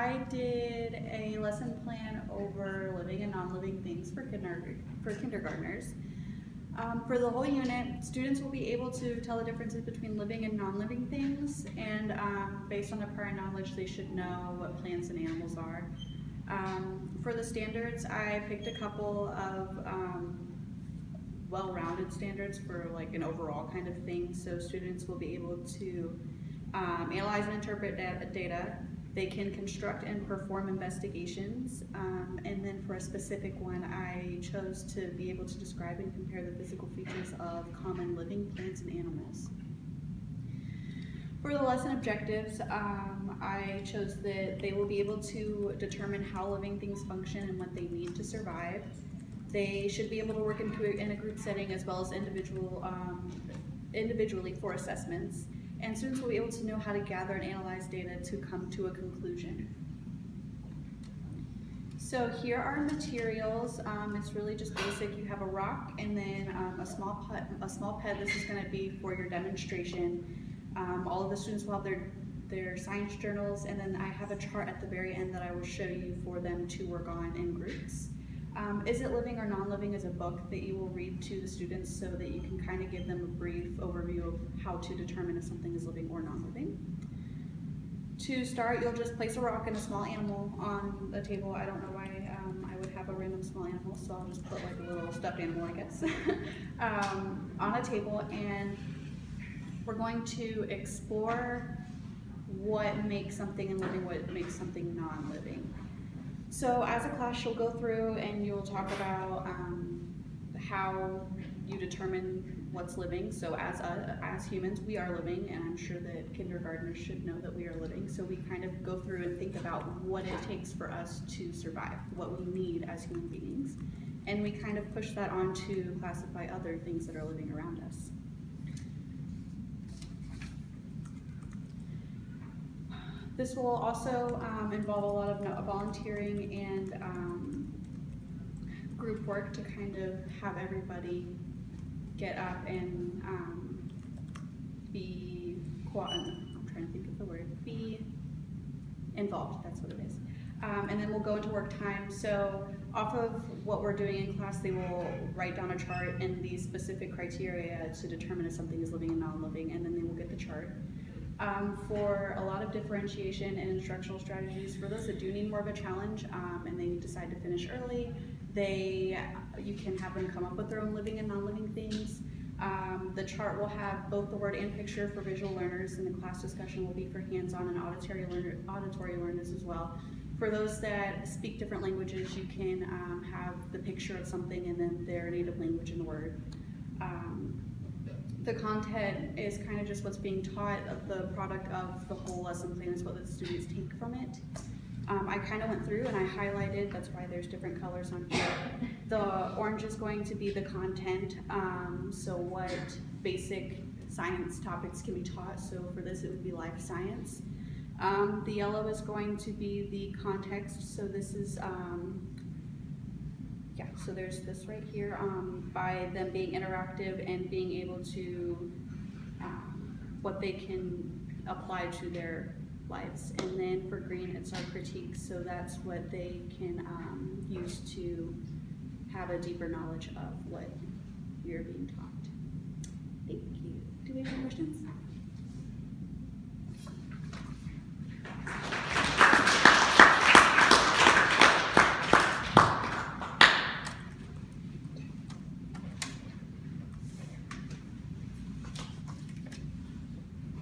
I did a lesson plan over living and non-living things for kindergartners. For the whole unit, students will be able to tell the differences between living and non-living things, and based on their prior knowledge, they should know what plants and animals are. For the standards, I picked a couple of well-rounded standards for like an overall kind of thing, so students will be able to analyze and interpret data. They can construct and perform investigations, and then for a specific one, I chose to be able to describe and compare the physical features of common living plants and animals. For the lesson objectives, I chose that they will be able to determine how living things function and what they need to survive. They should be able to work in a group setting as well as individually for assessments. And students will be able to know how to gather and analyze data to come to a conclusion. So here are materials. It's really just basic. You have a rock and then a small ped. This is going to be for your demonstration. All of the students will have their science journals, and then I have a chart at the very end that I will show you for them to work on in groups. Is It Living or Non-Living is a book that you will read to the students so that you can kind of give them a brief overview of how to determine if something is living or non-living. To start, you'll just place a rock and a small animal on the table. I don't know why I would have a random small animal, so I'll just put like a little stuffed animal, I guess, on a table, and we're going to explore what makes something living, what makes something non-living. So as a class, you'll go through and you'll talk about how you determine what's living. So as humans, we are living, and I'm sure that kindergartners should know that we are living. So we kind of go through and think about what it takes for us to survive, what we need as human beings. And we kind of push that on to classify other things that are living around us. This will also involve a lot of volunteering and group work to kind of have everybody get up and be involved, that's what it is. And then we'll go into work time. So off of what we're doing in class, they will write down a chart and these specific criteria to determine if something is living and non-living, and then they will get the chart. For a lot of differentiation and instructional strategies, for those that do need more of a challenge and they decide to finish early, you can have them come up with their own living and non-living things. The chart will have both the word and picture for visual learners, and the class discussion will be for hands-on and auditory learners as well. For those that speak different languages, you can have the picture of something and then their native language in the word. The content is kind of just what's being taught. The product of the whole lesson plan is what the students take from it. I kind of went through and I highlighted, that's why there's different colors on here. The orange is going to be the content, so what basic science topics can be taught. So for this it would be life science. The yellow is going to be the context, so this is so there's this right here, by them being interactive and being able to, what they can apply to their lives. And then for green, it's our critiques, so that's what they can use to have a deeper knowledge of what you're being taught. Thank you. Do we have any questions?